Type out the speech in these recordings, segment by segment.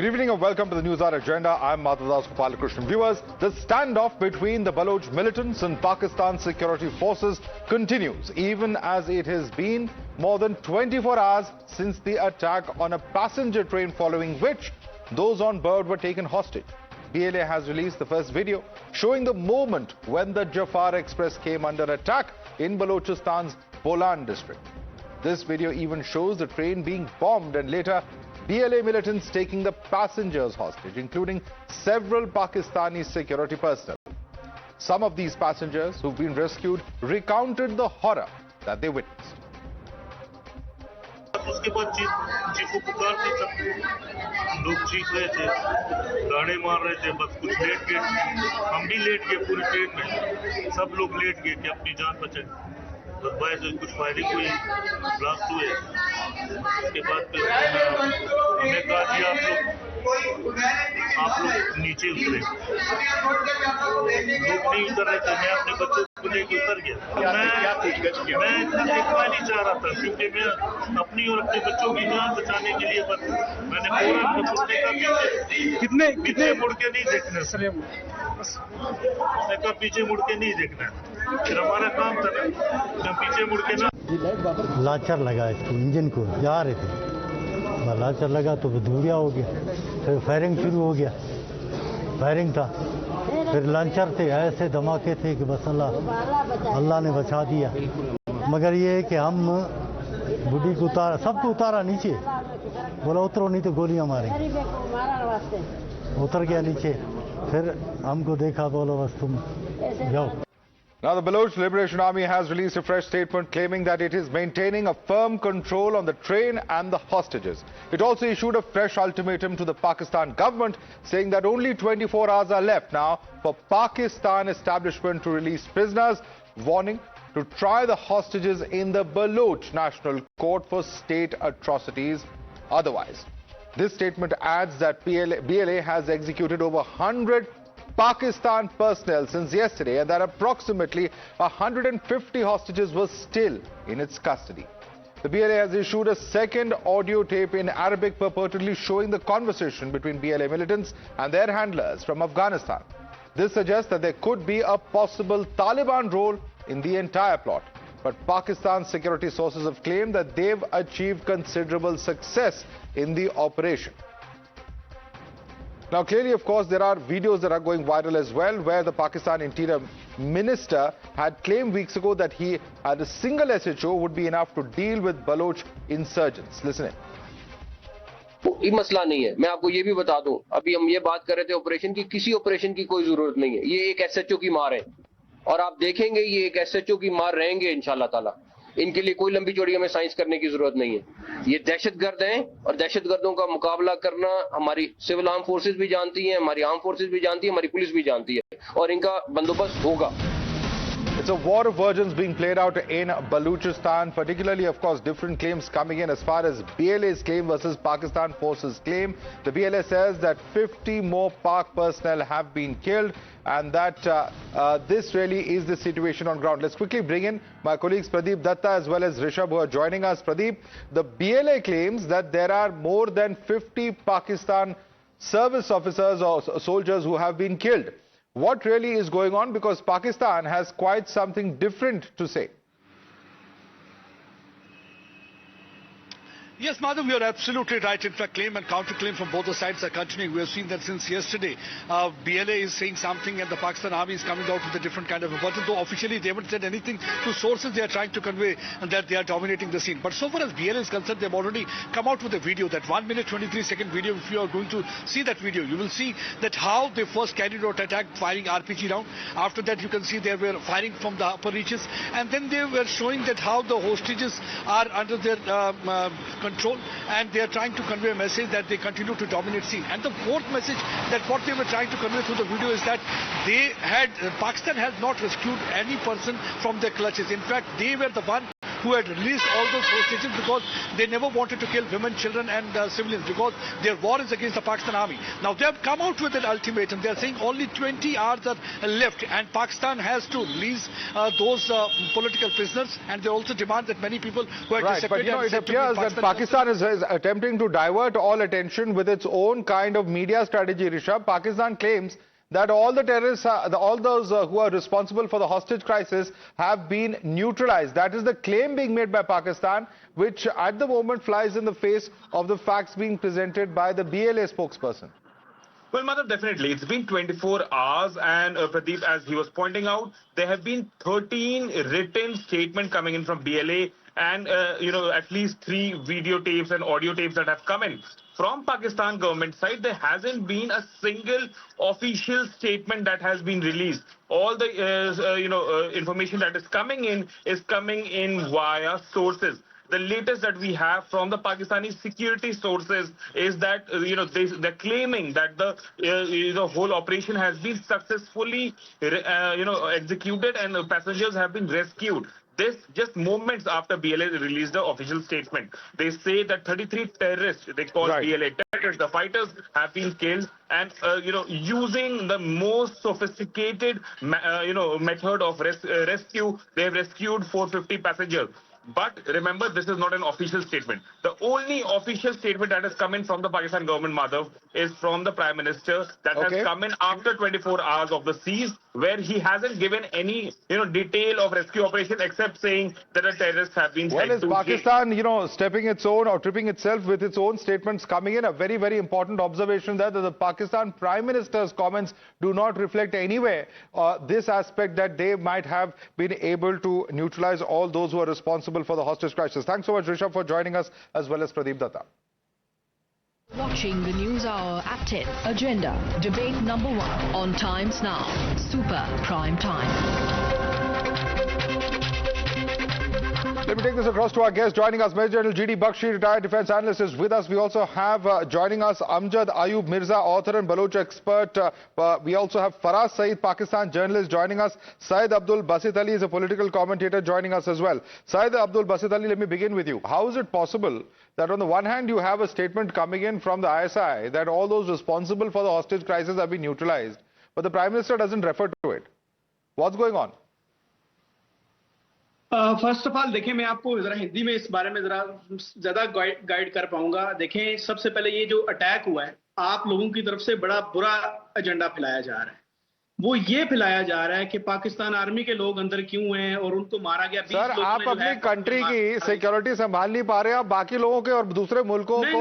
Good evening and welcome to the Newshour Agenda. I'm Madhavdas G. Viewers, the standoff between the Baloch militants and Pakistan security forces continues, even as it has been more than 24 hours since the attack on a passenger train, following which those on board were taken hostage. BLA has released the first video showing the moment when the Jaffar Express came under attack in Balochistan's Bolan district. This video even shows the train being bombed and later BLA militants taking the passengers hostage, including several Pakistani security personnel. Some of these passengers who've been rescued recounted the horror that they witnessed. उसके बाद चीखो पुकार थी, सब लोग चीख रहे थे, गाड़े मार रहे थे, बस कुछ लेट गए, हम भी लेट गए पूरी ट्रेन में, सब लोग लेट गए कि अपनी जान बचाएं। बस बाहर से कुछ फायरिंग हुई, ब्लास्ट हुए, उसके बाद फिर हमने कहा कि आप लोग नीचे उतरे, लोग नहीं उतर रहे थे, मैं अपने बच्चों को लेकर उतर गया। मैं इतना लिखना नहीं चाह रहा था क्योंकि मैं अपनी और अपने बच्चों की जान बचाने के लिए बस मैंने पूरा पीछे मुड़ के नहीं देखना सर, मैं कहा पीछे मुड़ के नहीं देखना, फिर हमारा काम था ना, जब पीछे मुड़ के ना लाचर लगा इसको, इंजन को जा रहे थे, लाचर लगा तो धुरिया हो गया, फिर फायरिंग शुरू हो गया, फायरिंग था, फिर लॉन्चर थे, ऐसे धमाके थे कि बस अल्लाह ने बचा दिया। मगर ये है कि हम बुढ़ी को उतारा, सबको उतारा नीचे, बोला उतरो नहीं तो गोलियां मारेंगे, उतर गया नीचे, फिर हमको देखा, बोला बस तुम जाओ। Now, the Baloch Liberation Army has released a fresh statement claiming that it is maintaining a firm control on the train and the hostages. It also issued a fresh ultimatum to the Pakistan government, saying that only 24 hours are left now for Pakistan establishment to release prisoners, warning to try the hostages in the Baloch National Court for state atrocities otherwise. This statement adds that BLA has executed over 100 Pakistan personnel since yesterday and that approximately 150 hostages were still in its custody. The BLA has issued a second audio tape in Arabic purportedly showing the conversation between BLA militants and their handlers from Afghanistan. This suggests that there could be a possible Taliban role in the entire plot. But Pakistan's security sources have claimed that they've achieved considerable success in the operation. Now, clearly, of course, there are videos that are going viral as well, where the Pakistan Interior Minister had claimed weeks ago that he had a single SHO would be enough to deal with Baloch insurgents. Listen in. ये मसला नहीं है, मैं आपको ये भी बता दूं, अभी हम ये बात कर रहे थे ऑपरेशन की, किसी ऑपरेशन की कोई जरूरत नहीं है, ये एक SHO की मार है और आप देखेंगे ये एक SHO की मार रहेंगे इंशाल्लाह ताला। इनके लिए कोई लंबी चौड़ी हमें साइंस करने की जरूरत नहीं है, ये दहशतगर्द हैं और दहशतगर्दों का मुकाबला करना हमारी सिविल आर्म फोर्सेस भी जानती हैं, हमारी आर्म फोर्सेस भी जानती है, हमारी पुलिस भी जानती है और इनका बंदोबस्त होगा। It's a war of virgins being played out in Balochistan, particularly, of course, different claims coming in as far as BLA's claim versus Pakistan forces claim. The BLA says that 50 more Pak personnel have been killed and that this really is the situation on ground. Let's quickly bring in my colleagues Pradeep Datta as well as Rishabh who are joining us. Pradeep, the BLA claims that there are more than 50 Pakistan service officers or soldiers who have been killed. What really is going on? Because Pakistan has quite something different to say. Yes, Madhav, you're absolutely right. In fact, claim and counterclaim from both the sides are continuing. We have seen that since yesterday. BLA is saying something and the Pakistan Army is coming out with a different kind of a version. Though officially they haven't said anything to sources, they are trying to convey that they are dominating the scene. But so far as BLA is concerned, they've already come out with a video, that 1 minute 23 second video. If you are going to see that video, you will see that how they first carried out attack firing RPG round. After that, you can see they were firing from the upper reaches. And then they were showing that how the hostages are under their control and they are trying to convey a message that they continue to dominate scene. And the fourth message that what they were trying to convey through the video is that Pakistan has not rescued any person from their clutches. In fact, they were the one who had released all those hostages because they never wanted to kill women, children and civilians because their war is against the Pakistan army. Now they have come out with an ultimatum. They are saying only 20 hours are left and Pakistan has to release those political prisoners, and they also demand that many people who are right, but it appears that Pakistan is attempting to divert all attention with its own kind of media strategy, Rishabh. Pakistan claims that all the terrorists, all those who are responsible for the hostage crisis have been neutralized. That is the claim being made by Pakistan, which at the moment flies in the face of the facts being presented by the BLA spokesperson. Well, Madhav, definitely. It's been 24 hours and Pradeep, as he was pointing out, there have been 13 written statements coming in from BLA and, at least 3 videotapes and audio tapes that have come in. From Pakistan government side, there hasn't been a single official statement that has been released. All the, information that is coming in via sources. The latest that we have from the Pakistani security sources is that, they're claiming that the whole operation has been successfully, executed and passengers have been rescued. This just moments after BLA released the official statement. They say that 33 terrorists, they call BLA terrorists, the fighters have been killed and, using the most sophisticated, method of rescue, they have rescued 450 passengers. But remember, this is not an official statement. The only official statement that has come in from the Pakistan government, Madhav, is from the Prime Minister that has come in after 24 hours of the siege, where he hasn't given any, detail of rescue operation except saying that the terrorists have been sent is to Pakistan, stepping its own or tripping itself with its own statements coming in? A very, very important observation there that the Pakistan Prime Minister's comments do not reflect anywhere this aspect that they might have been able to neutralize all those who are responsible for the hostage crisis. Thanks so much, Rishabh, for joining us, as well as Pradeep Datta. Watching the News Hour at 10. Agenda, debate number 1 on Times Now. Super Prime Time. Let me take this across to our guest. Joining us, Major General G.D. Bakshi, retired defense analyst, is with us. We also have joining us Amjad Ayub Mirza, author and Baloch expert. We also have Faraz Saeed, Pakistan journalist, joining us. Syed Abdul Basit Ali is a political commentator, joining us as well. Syed Abdul Basit Ali, let me begin with you. How is it possible that on the one hand you have a statement coming in from the ISI that all those responsible for the hostage crisis have been neutralized, but the Prime Minister doesn't refer to it? What's going on? First of all देखें, मैं आपको जरा हिंदी में इस बारे में जरा ज्यादा गाइड कर पाऊंगा। देखें, सबसे पहले ये जो अटैक हुआ है, आप लोगों की तरफ से बड़ा बुरा एजेंडा फैलाया जा रहा है। वो ये फैलाया जा रहा है कि पाकिस्तान आर्मी के लोग अंदर क्यों हैं और उनको मारा गया। सर, आप अपनी कंट्री की सिक्योरिटी संभाल नहीं पा रहे, आप बाकी लोगों के और दूसरे मुल्कों को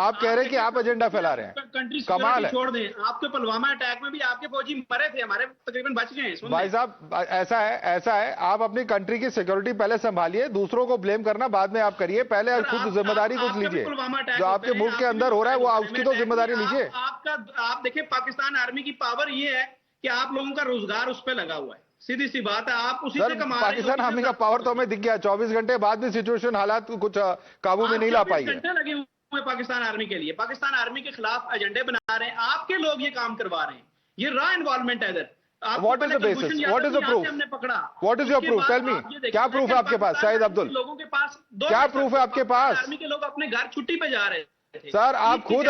आप कह रहे हैं कि आप एजेंडा फैला रहे हैं। कंट्री कमाल है। छोड़ दें, आपके पुलवामा अटैक में भी आपके फौजी मरे थे, हमारे तकरीबन बच गए हैं। भाई साहब, ऐसा है, आप अपनी कंट्री की सिक्योरिटी पहले संभालिए, दूसरों को ब्लेम करना बाद में आप करिए, पहले खुद जिम्मेदारी कुछ लीजिए। जो आपके मुल्क के अंदर हो रहा है वो उसकी तो जिम्मेदारी लीजिए। आप देखिए, पाकिस्तान आर्मी की पावर ये है कि आप लोगों का रोजगार उस पर लगा हुआ है। सीधी सी बात है, आप उसी से कमा रहे हैं। पाकिस्तान आर्मी का पावर तो हमें दिख गया, 24 घंटे बाद भी सिचुएशन हालात कुछ काबू में नहीं ला पाई है। घंटे लगे हुए पाकिस्तान आर्मी के लिए, पाकिस्तान आर्मी के खिलाफ एजेंडे बना रहे हैं, आपके लोग ये काम करवा रहे हैं। ये रॉ इन्वॉल्वमेंट है इधर। What is the basis? What is the proof? What is your proof? Tell me. क्या प्रूफ है आपके पास, शाहिद अब्दुल? लोगों के पास क्या प्रूफ है आपके पास? आर्मी के लोग अपने घर छुट्टी पे जा रहे हैं। सर, आप खुद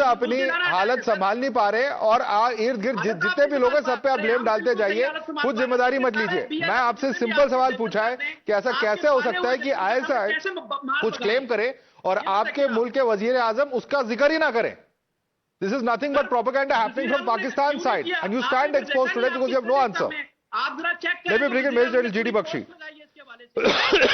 अपनी हालत संभाल नहीं पा रहे और इर्द गिर्द जितने भी लोग हैं सब पे आप ब्लेम डालते जाइए, खुद जिम्मेदारी मत लीजिए। मैं आपसे सिंपल सवाल पूछा है कि ऐसा कैसे हो सकता है कि आईएसआई कुछ क्लेम करे और आपके मुल्क के वजीर आजम उसका जिक्र ही ना करें? This is nothing but propaganda happening from Pakistan side, and you stand exposed today because you have no answer. Let me bring in Major General G.D. Bakshi.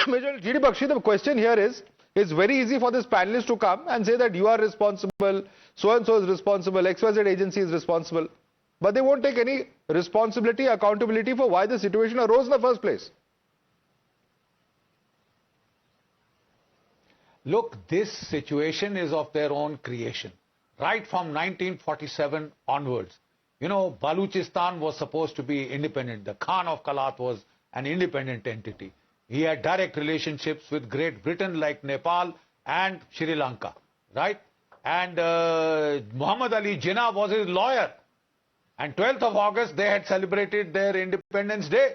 Major General G.D. Bakshi, the question here is, it's very easy for this panelist to come and say that you are responsible, so-and-so is responsible, XYZ agency is responsible. But they won't take any responsibility, accountability for why the situation arose in the first place. Look, this situation is of their own creation. Right from 1947 onwards. Balochistan was supposed to be independent. The Khan of Kalat was an independent entity. He had direct relationships with Great Britain like Nepal and Sri Lanka, right? And Muhammad Ali Jinnah was his lawyer. And 12th of August, they had celebrated their Independence Day.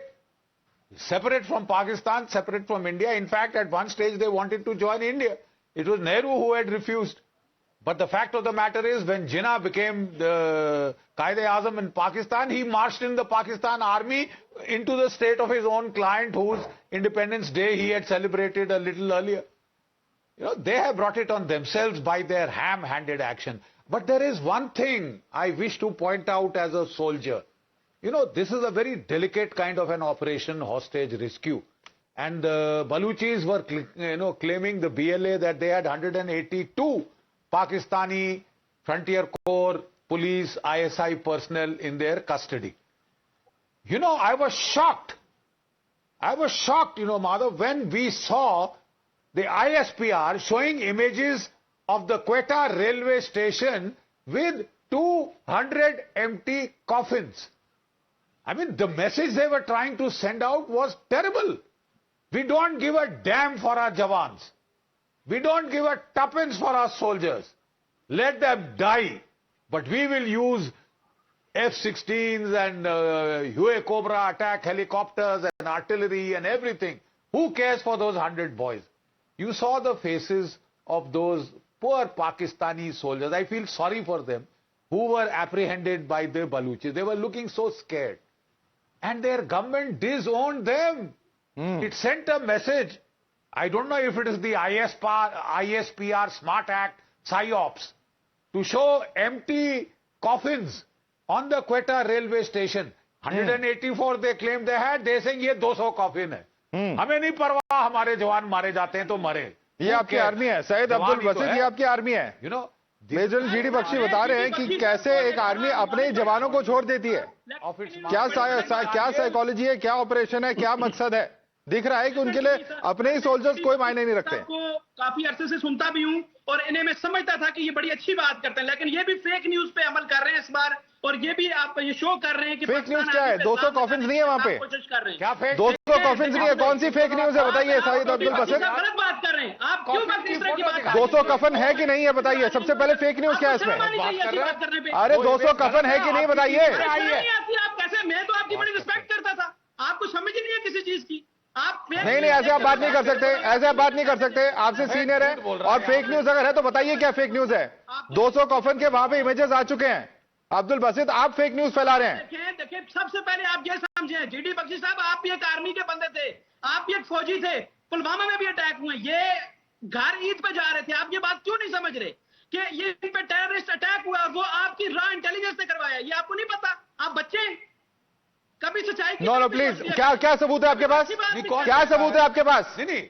separate from Pakistan, separate from India. In fact, at one stage they wanted to join India. It was Nehru who had refused. But the fact of the matter is, when Jinnah became the Qaid-e-Azam in Pakistan, he marched in the Pakistan army into the state of his own client, whose Independence Day he had celebrated a little earlier. You know, they have brought it on themselves by their ham-handed action. But there is one thing I wish to point out as a soldier. You know, this is a very delicate kind of an operation, hostage rescue. And the Baluchis were, claiming, the BLA, that they had 182 Pakistani Frontier Corps, police, ISI personnel in their custody. You know, I was shocked. Madhav, when we saw the ISPR showing images of the Quetta railway station with 200 empty coffins. I mean, the message they were trying to send out was terrible. We don't give a damn for our Jawans. We don't give a tuppence for our soldiers. Let them die. But we will use F-16s and Huey Cobra attack helicopters and artillery and everything. Who cares for those 100 boys? You saw the faces of those poor Pakistani soldiers. I feel sorry for them, who were apprehended by the Baluchis. They were looking so scared. And their government disowned them. It sent a message. I don't know if it is the ISPR Smart Act, PSYOPs, to show empty coffins on the Quetta railway station. 184 they claimed they had. They saying ये 200 coffin है. हमें नहीं परवाह, हमारे जवान मारे जाते हैं तो मरे. ये आपकी आर्मी है, सैयद अब्दुल बसीत, ये आपकी आर्मी है. You know, major GD Bakshi बता रहे हैं कि कैसे एक आर्मी अपने जवानों को छोड़ देती है. क्या साइकोलॉजी है, क्या ऑपरेशन है, क्या मकसद है. दिख रहा है कि उनके लिए अपने ही सोल्जर्स कोई मायने नहीं रखते. काफी अरसे से सुनता भी हूं और इन्हें मैं समझता था कि ये बड़ी अच्छी बात करते हैं, लेकिन ये भी फेक न्यूज पे अमल कर रहे हैं इस बार. और ये भी आप ये शो कर रहे हैं कि फेक न्यूज क्या है. 200 कॉफिन्स नहीं है वहां पे. कोशिश कर रहे हैं. क्या फेक? 200 कॉफिन्स नहीं है. कौन सी फेक न्यूज है बताइए सैयद अब्दुल बसीत. गलत बात कर रहे हैं आप. क्यों इस तरह की बात. 200 कफन है कि नहीं है बताइए. सबसे पहले फेक न्यूज क्या है इसमें. अरे 200 कफन है कि नहीं बताइए. आप कैसे. मैं तो आपकी बड़ी रिस्पेक्ट करता था. आपको समझ ही नहीं है किसी चीज की. आप नहीं, ऐसे आप बात नहीं कर सकते. ऐसे आप बात नहीं कर सकते. आपसे सीनियर है और फेक न्यूज अगर है तो बताइए क्या फेक न्यूज है. 200 कफन के वहां पे इमेजेस आ चुके हैं. अब्दुल बसीत, आप फेक न्यूज फैला रहे हैं. देखिए सबसे पहले आप ये समझें, जीडी बख्शी साहब, आप भी एक आर्मी के बंदे थे. आप भी एक फौजी थे. पुलवामा में भी अटैक हुए. ये घर ईद पे जा रहे थे. आप ये बात क्यों नहीं समझ रहे कि ये इन पे टेररिस्ट अटैक हुआ और वो आपकी रॉ इंटेलिजेंस ने करवाया. ये आपको नहीं पता. आप बच्चे कभी सच्चाई. नो प्लीज, क्या सबूत है आपके पास. क्या सबूत है आपके पास. नहीं,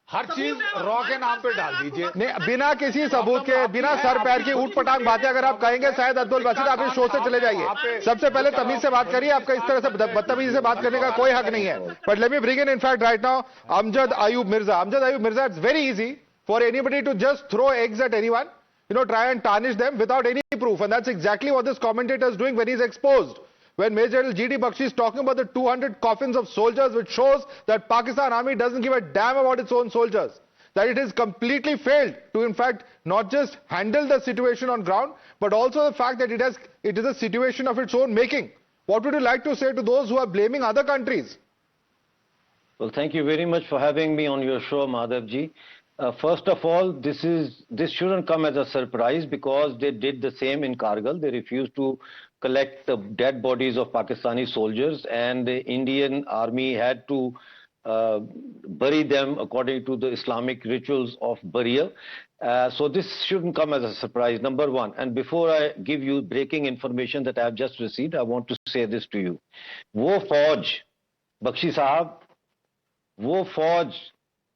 हर चीज रॉ के नाम पे डाल दीजिए. नहीं, बिना किसी सबूत के, बिना सर पैर की ऊट पटांग बातें अगर आप कहेंगे सैयद अब्दुल बसीत, आप इस शो से चले जाइए. सबसे पहले तमीज से बात करिए. आपका इस तरह से बदतमीजी से बात करने का कोई हक नहीं है. But let me bring in fact right now Amjad Ayub Mirza. Amjad Ayub Mirza, it's very easy for anybody to just throw eggs at anyone, try and tarnish them without any proof, and that's exactly what this commentator is doing when he's exposed. When Major G.D. Bakshi is talking about the 200 coffins of soldiers, which shows that Pakistan Army doesn't give a damn about its own soldiers. That it has completely failed to, in fact, not just handle the situation on ground, but also the fact that it is a situation of its own making. What would you like to say to those who are blaming other countries? Well, thank you very much for having me on your show, Madhav Ji. First of all, this shouldn't come as a surprise because they did the same in Kargil. They refused to collect the dead bodies of Pakistani soldiers, and the Indian army had to bury them according to the Islamic rituals of burial. So this shouldn't come as a surprise, number one. And before I give you breaking information that I have just received, I want to say this to you. वो फौज, बख्शी साहब, वो फौज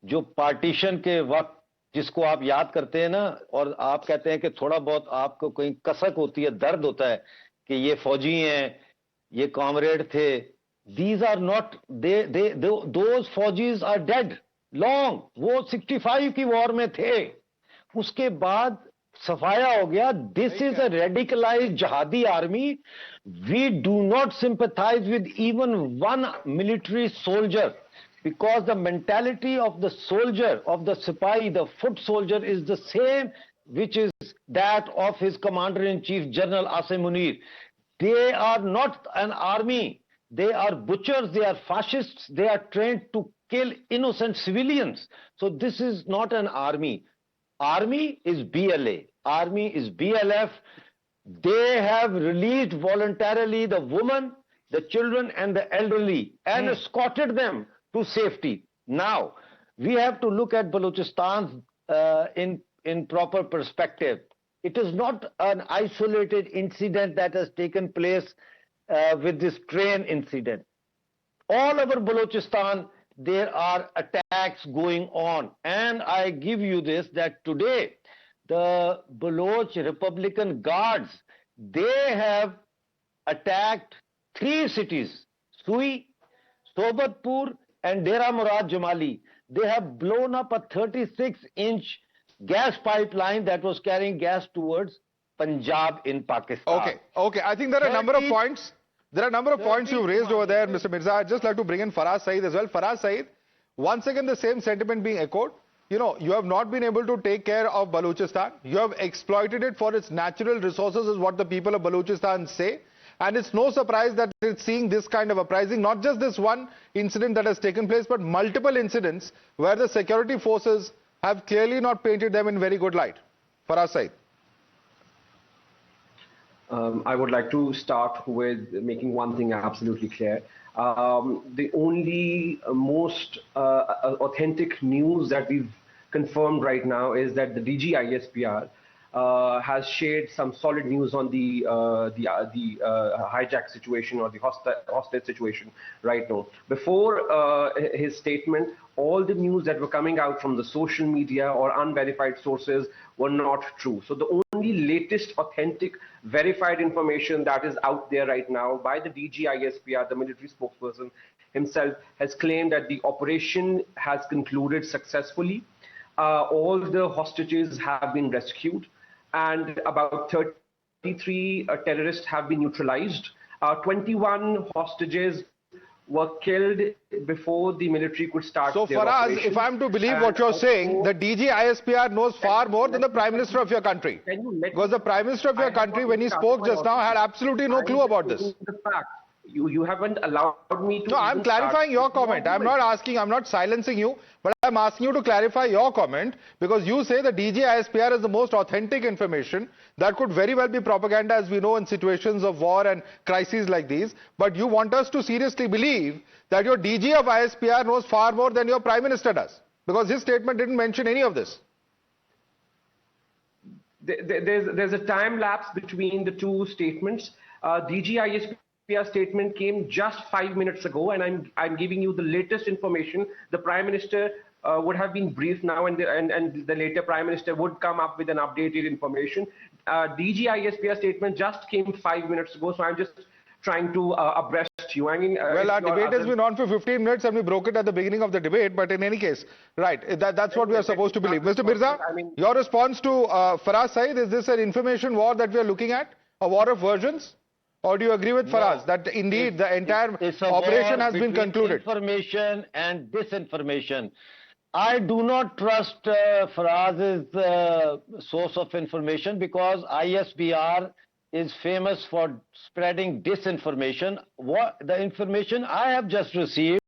जो partition के वक्त जिसको आप याद करते हैं ना, और आप कहते हैं कि थोड़ा बहुत आपको कोई कसक होती है, दर्द होता है कि ये फौजी हैं, ये कॉमरेड थे. These are not, those फौजीज are dead long. वो 65 की वॉर में थे. उसके बाद सफाया हो गया. This is a radicalized jihadi army. We do not sympathize with even one military soldier, because the mentality of the soldier, of the Sipahi, the foot soldier, is the same which is that of his commander-in-chief, General Asim Munir. They are not an army. They are butchers, they are fascists, they are trained to kill innocent civilians. So this is not an army. Army is BLA, army is BLF. They have released voluntarily the women, the children and the elderly and escorted them to safety. Now, we have to look at Balochistan in proper perspective. It is not an isolated incident that has taken place with this train incident. All over Balochistan, there are attacks going on. And I give you this, that today, the Baloch Republican Guards, they have attacked 3 cities, Sui, Sobatpur and Dera Murad Jamali. They have blown up a 36-inch gas pipeline that was carrying gas towards Punjab in Pakistan. Okay. I think there are a number of points. There are a number of points you raised over there, Mr. Mirza. I'd just like to bring in Faraz Saeed as well. Faraz Saeed, once again the same sentiment being echoed. You know, you have not been able to take care of Balochistan. You have exploited it for its natural resources, is what the people of Balochistan say. And it's no surprise that it's seeing this kind of uprising, not just this one incident that has taken place, but multiple incidents where the security forces have clearly not painted them in very good light. Faraz Saeed. I would like to start with making one thing absolutely clear. The only most authentic news that we've confirmed right now is that the DG ISPR has shared some solid news on the hijack situation or the hostage situation right now. Before his statement, all the news that were coming out from the social media or unverified sources were not true. So the only latest authentic verified information that is out there right now by the DG ISPR, the military spokesperson himself, has claimed that the operation has concluded successfully. All the hostages have been rescued and about 33 terrorists have been neutralized. 21 hostages were killed before the military could start their Faraz, operation. if I'm to believe what you're saying, the DG ISPR knows far more than the Prime Minister of your country. Because the Prime Minister of your country, when he spoke just now, had absolutely no clue about this. You haven't allowed me to... No, I'm clarifying your comment. I'm not silencing you, but I'm asking you to clarify your comment, because you say the DG ISPR is the most authentic information. That could very well be propaganda, as we know, in situations of war and crises like these. But you want us to seriously believe that your DG of ISPR knows far more than your Prime Minister does, because his statement didn't mention any of this. There's a time lapse between the two statements. DG ISPR statement came just 5 minutes ago, and I'm giving you the latest information. The Prime Minister would have been briefed now, and the later Prime Minister would come up with an updated information. DG ISPR statement just came 5 minutes ago, so I'm just trying to abreast you. I mean, well, our debate has been on for 15 minutes and we broke it at the beginning of the debate, but in any case, right, that's what we are supposed to believe. Mr. Mirza, your response to Faraz Saeed, is this an information war that we are looking at, a war of versions? Or do you agree with Faraz that indeed the entire operation has been concluded? Information and disinformation. I do not trust Faraz's source of information, because ISPR is famous for spreading disinformation. The information I have just received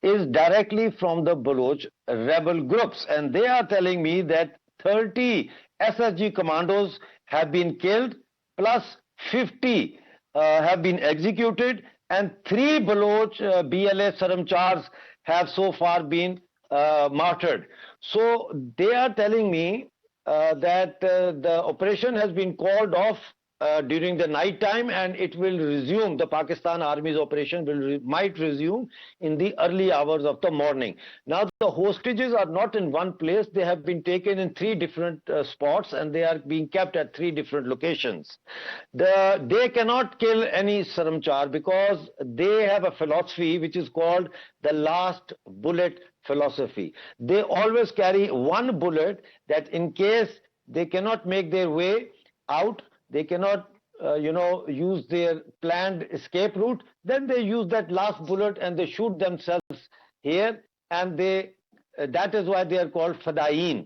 is directly from the Baloch rebel groups, and they are telling me that 30 SSG commandos have been killed, plus 50 have been executed, and 3 Baloch BLA Saramchars have so far been martyred. So they are telling me that the operation has been called off during the night time, and it will resume. The Pakistan Army's operation might resume in the early hours of the morning. Now the hostages are not in one place. They have been taken in 3 different spots, and they are being kept at 3 different locations. They cannot kill any Saramchar, because they have a philosophy which is called the last bullet philosophy. They always carry 1 bullet, that in case they cannot make their way out, they cannot use their planned escape route, then they use that last bullet and they shoot themselves here, and that is why they are called Fadaeen.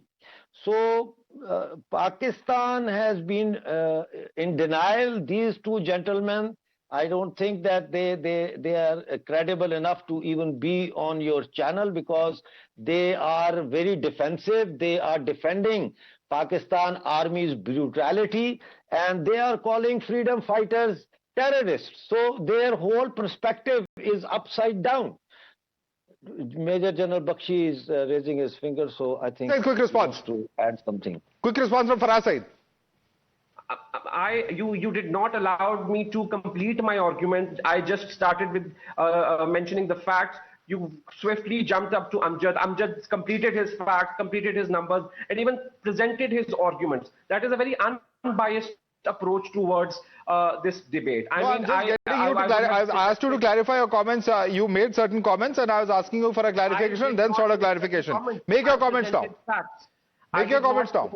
So Pakistan has been in denial. These 2 gentlemen I don't think that they are credible enough to even be on your channel, because they are very defensive. They are defending Pakistan Army's brutality, and they are calling freedom fighters terrorists. So their whole perspective is upside down. Major General Bakshi is raising his finger, so I think quick response to add something. Quick response from Faraz Saeed. You did not allow me to complete my argument. I just started with mentioning the facts. You swiftly jumped up to Amjad. Amjad completed his facts, completed his numbers, and even presented his arguments. That is a very unbiased approach towards this debate. I asked you to clarify your comments. You made certain comments, and I was asking you for a clarification, then sort of clarification. Make your comments now. Make your comments now.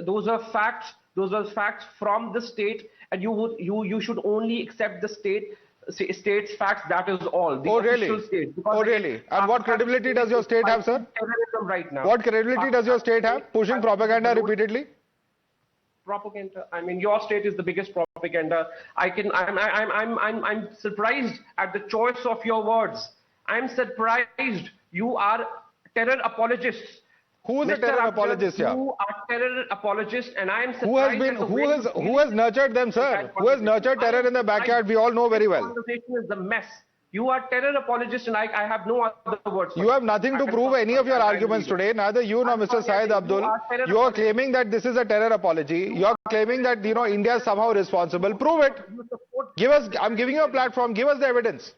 Those are facts. Those are facts from the state, and you should only accept the state's facts. That is all. The official state. Oh, really? And what credibility does your state have, sir? Terrorism right now. What credibility does your state have? Pushing propaganda repeatedly? Propaganda. I mean, your state is the biggest propaganda. I'm surprised at the choice of your words. I'm surprised. You are terror apologists. Who is a terror apologist here? You are terror apologist, and I am surprised. Who has nurtured them, sir? Who has nurtured terror in the backyard? We all know very well. This conversation is a mess. You are terror apologist, and I have no other words. You have nothing to prove any of your arguments today. Neither you nor Mr. Syed Abdul. You are claiming that this is a terror apology. You are claiming that India is somehow responsible. Prove it. Give us. I'm giving you a platform. Give us the evidence.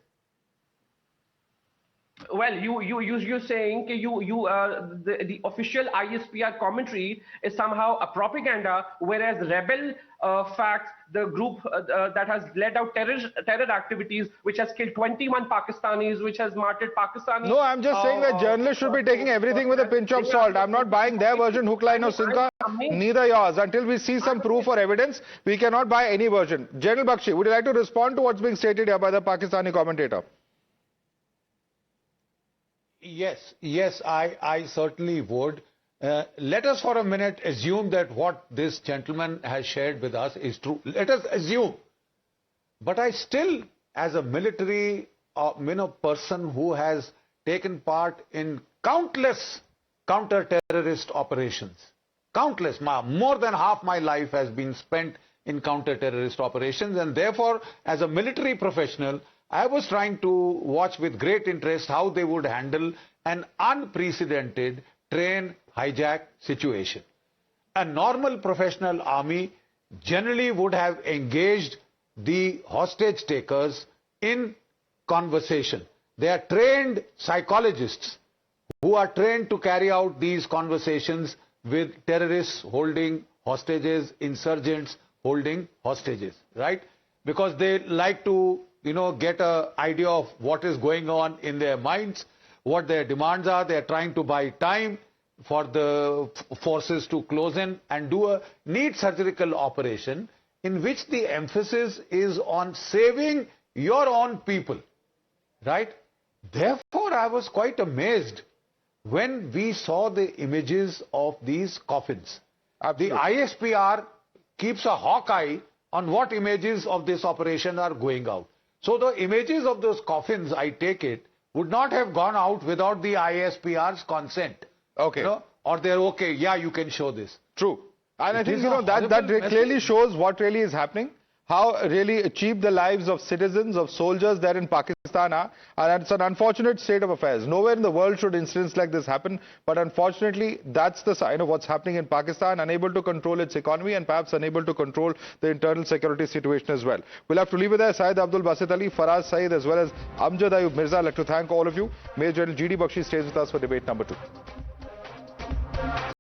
Well, you're saying the official ISPR commentary is somehow a propaganda, whereas rebel facts, the group that has led out terror activities, which has killed 21 Pakistanis, which has martyred Pakistanis. No, I'm just saying that journalists should be taking everything with a pinch of salt. I'm not buying their version, hook, line or sinker, neither yours. Until we see some proof or evidence, we cannot buy any version. General Bakshi, would you like to respond to what's being stated here by the Pakistani commentator? Yes, I certainly would. Let us for a minute assume that what this gentleman has shared with us is true. Let us assume. But I still, as a military person who has taken part in countless counter-terrorist operations, countless, more than half my life has been spent in counter-terrorist operations, and therefore, as a military professional, I was trying to watch with great interest how they would handle an unprecedented train hijack situation. A normal professional army generally would have engaged the hostage takers in conversation. They are trained psychologists who are trained to carry out these conversations with terrorists holding hostages, insurgents holding hostages, right? Because they like to get an idea of what is going on in their minds, what their demands are. They are trying to buy time for the forces to close in and do a neat surgical operation in which the emphasis is on saving your own people, right? Therefore, I was quite amazed when we saw the images of these coffins. The ISPR keeps a hawk eye on what images of this operation are going out. So the images of those coffins, I take it, would not have gone out without the ISPR's consent. Okay. Or they're okay, yeah, you can show this. True. And I think, that clearly shows what really is happening, how really cheap the lives of citizens, of soldiers there in Pakistan are. And it's an unfortunate state of affairs. Nowhere in the world should incidents like this happen. But unfortunately, that's the sign of what's happening in Pakistan, unable to control its economy and perhaps unable to control the internal security situation as well. We'll have to leave it there. Syed Abdul Basit Ali, Faraz Saeed, as well as Amjad Ayub Mirza. I'd like to thank all of you. Major General G.D. Bakshi stays with us for debate number 2.